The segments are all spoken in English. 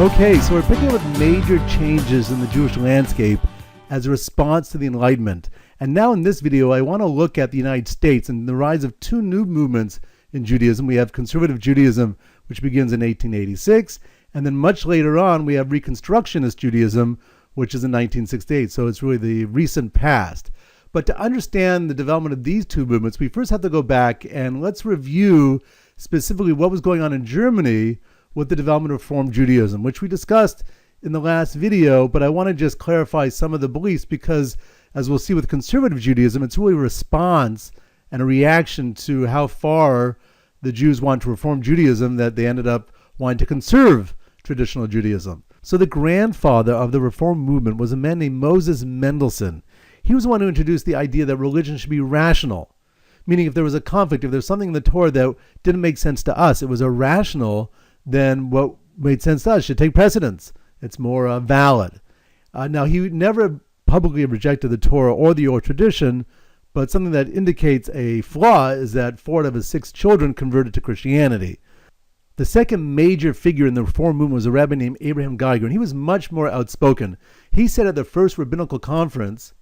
Okay, so we're picking up with major changes in the Jewish landscape as a response to the Enlightenment. And now in this video, I want to look at the United States and the rise of two new movements in Judaism. We have conservative Judaism, which begins in 1886, and then much later on, we have Reconstructionist Judaism, which is in 1968. So it's really the recent past. But to understand the development of these two movements, we first have to go back and let's review specifically what was going on in Germany with the development of Reform Judaism, which we discussed in the last video, but I want to just clarify some of the beliefs because, as we'll see with conservative Judaism, it's really a response and a reaction to how far the Jews want to reform Judaism that they ended up wanting to conserve traditional Judaism. So the grandfather of the Reform movement was a man named Moses Mendelssohn. He was the one who introduced the idea that religion should be rational, meaning if there was a conflict, if there's something in the Torah that didn't make sense to us, it was irrational, then what made sense to us should take precedence. It's more valid. Now, he never publicly rejected the Torah or the oral tradition, but something that indicates a flaw is that 4 out of his 6 children converted to Christianity. The second major figure in the Reform movement was a rabbi named Avraham Geiger, and he was much more outspoken. He said at the first rabbinical conference,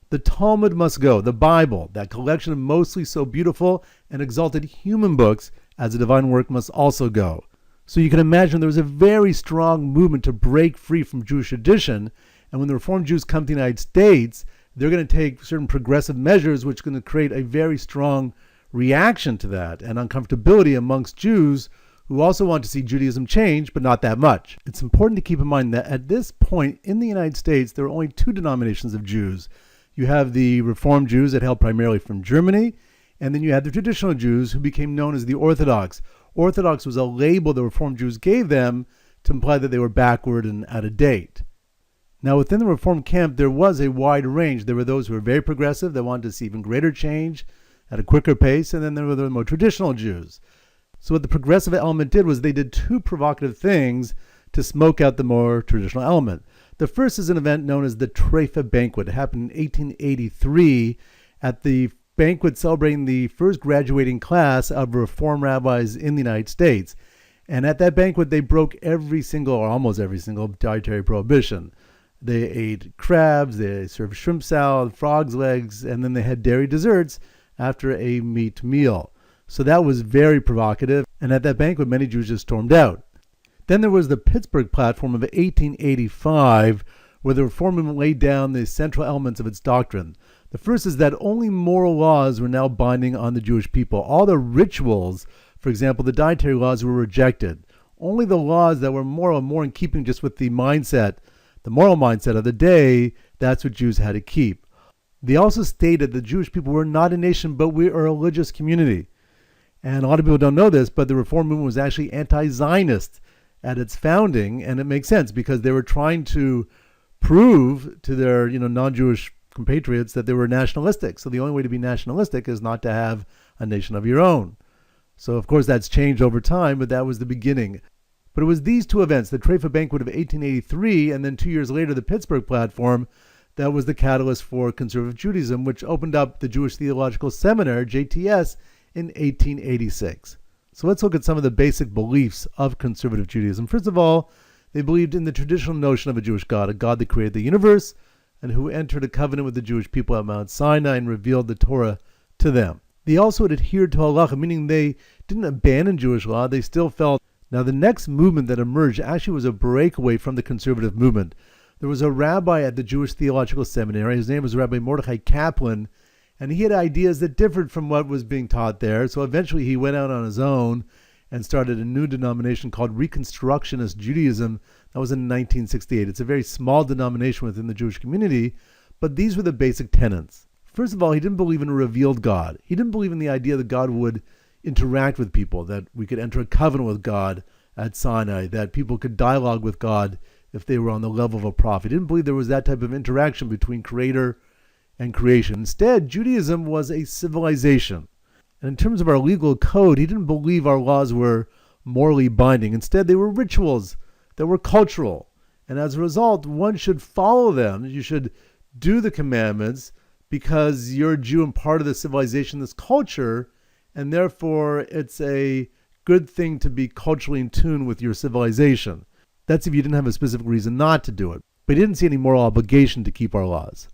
"The Talmud must go, the Bible, that collection of mostly so beautiful and exalted human books as a divine work must also go." So you can imagine there was a very strong movement to break free from Jewish tradition, and when the Reformed Jews come to the United States, they're going to take certain progressive measures which are going to create a very strong reaction to that and uncomfortability amongst Jews who also want to see Judaism change, but not that much. It's important to keep in mind that at this point in the United States, there are only 2 denominations of Jews. You have the Reformed Jews that hail primarily from Germany, and then you have the traditional Jews who became known as the Orthodox. Orthodox was a label the Reformed Jews gave them to imply that they were backward and out of date. Now, within the Reformed camp, there was a wide range. There were those who were very progressive, that wanted to see even greater change at a quicker pace, and then there were the more traditional Jews. So what the progressive element did was they did 2 provocative things to smoke out the more traditional element. The first is an event known as the Terrific Banquet. It happened in 1883 at the banquet celebrating the first graduating class of Reform rabbis in the United States. And at that banquet, they broke every single, or almost every single, dietary prohibition. They ate crabs, they served shrimp salad, frog's legs, and then they had dairy desserts after a meat meal. So that was very provocative. And at that banquet, many Jews just stormed out. Then there was the Pittsburgh Platform of 1885, where the Reform movement laid down the central elements of its doctrine. The first is that only moral laws were now binding on the Jewish people. All the rituals, for example, the dietary laws, were rejected. Only the laws that were moral, more in keeping just with the mindset, the moral mindset of the day, that's what Jews had to keep. They also stated the Jewish people were not a nation, but we are a religious community. And a lot of people don't know this, but the Reform movement was actually anti-Zionist at its founding, and it makes sense because they were trying to prove to their non-Jewish compatriots that they were nationalistic. So the only way to be nationalistic is not to have a nation of your own. So of course that's changed over time, but that was the beginning. But it was these 2 events, the Terrific Banquet of 1883 and then 2 years later the Pittsburgh Platform, that was the catalyst for conservative Judaism, which opened up the Jewish Theological Seminary, JTS, in 1886. So let's look at some of the basic beliefs of conservative Judaism. First of all, they believed in the traditional notion of a Jewish God, a God that created the universe, and who entered a covenant with the Jewish people at Mount Sinai and revealed the Torah to them. They also had adhered to halacha, meaning they didn't abandon Jewish law, they still felt. Now the next movement that emerged actually was a breakaway from the conservative movement. There was a rabbi at the Jewish Theological Seminary, his name was Rabbi Mordechai Kaplan, and he had ideas that differed from what was being taught there. So eventually he went out on his own and started a new denomination called Reconstructionist Judaism. That was in 1968. It's a very small denomination within the Jewish community, but these were the basic tenets. First of all, he didn't believe in a revealed God. He didn't believe in the idea that God would interact with people, that we could enter a covenant with God at Sinai, that people could dialogue with God if they were on the level of a prophet. He didn't believe there was that type of interaction between creator and creation. Instead, Judaism was a civilization. And in terms of our legal code, he didn't believe our laws were morally binding. Instead, they were rituals that were cultural. And as a result, one should follow them. You should do the commandments because you're a Jew and part of the civilization, this culture, and therefore it's a good thing to be culturally in tune with your civilization. That's if you didn't have a specific reason not to do it. But he didn't see any moral obligation to keep our laws.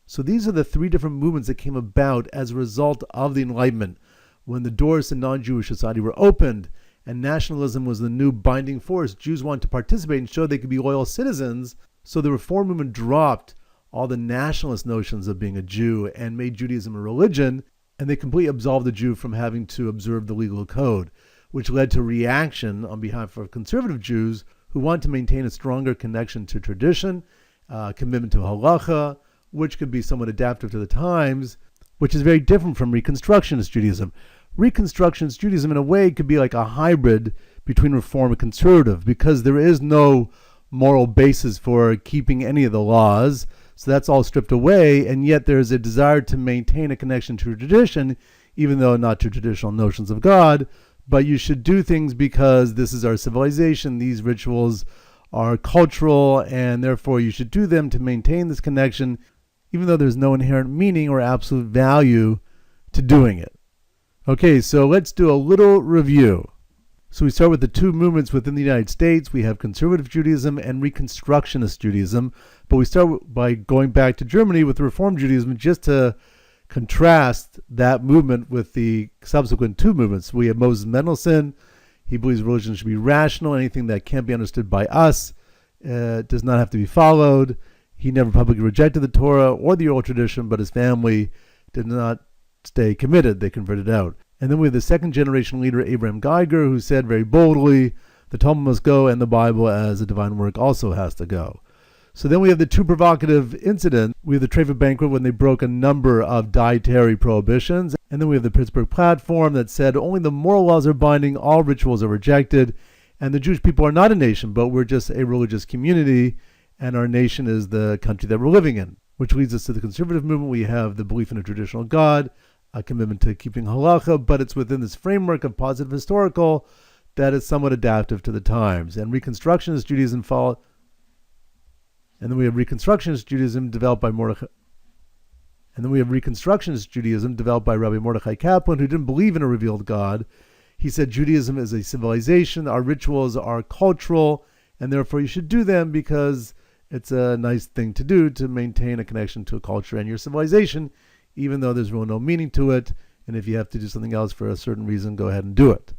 So these are the three different movements that came about as a result of the Enlightenment, when the doors to non-Jewish society were opened and nationalism was the new binding force. Jews wanted to participate and show they could be loyal citizens. So the Reform movement dropped all the nationalist notions of being a Jew and made Judaism a religion, and they completely absolved the Jew from having to observe the legal code, which led to reaction on behalf of conservative Jews who want to maintain a stronger connection to tradition, commitment to halacha, which could be somewhat adaptive to the times, which is very different from Reconstructionist Judaism. Reconstructionist Judaism, in a way, could be like a hybrid between Reform and Conservative, because there is no moral basis for keeping any of the laws, so that's all stripped away, and yet there's a desire to maintain a connection to tradition, even though not to traditional notions of God. But you should do things because this is our civilization. These rituals are cultural, and therefore you should do them to maintain this connection, even though there's no inherent meaning or absolute value to doing it. Okay, so let's do a little review. So we start with the two movements within the United States. We have Conservative Judaism and Reconstructionist Judaism. But we start by going back to Germany with Reform Judaism, just to contrast that movement with the subsequent two movements. We have Moses Mendelssohn. He believes religion should be rational. Anything that can't be understood by us does not have to be followed. He never publicly rejected the Torah or the oral tradition, but his family did not stay committed. They converted out. And then we have the second generation leader, Avraham Geiger, who said very boldly, the Talmud must go and the Bible as a divine work also has to go. So then we have the two provocative incidents. We have the Terrific Banquet, when they broke a number of dietary prohibitions. And then we have the Pittsburgh Platform that said only the moral laws are binding, all rituals are rejected. And the Jewish people are not a nation, but we're just a religious community, and our nation is the country that we're living in. Which leads us to the conservative movement. We have the belief in a traditional God, a commitment to keeping halacha, but it's within this framework of positive historical that is somewhat adaptive to the times. And Reconstructionist Judaism followed. And then we have Reconstructionist Judaism developed by Mordechai. And then we have Reconstructionist Judaism developed by Rabbi Mordechai Kaplan, who didn't believe in a revealed God. He said Judaism is a civilization, our rituals are cultural, and therefore you should do them because it's a nice thing to do to maintain a connection to a culture and your civilization, even though there's really no meaning to it. And if you have to do something else for a certain reason, go ahead and do it.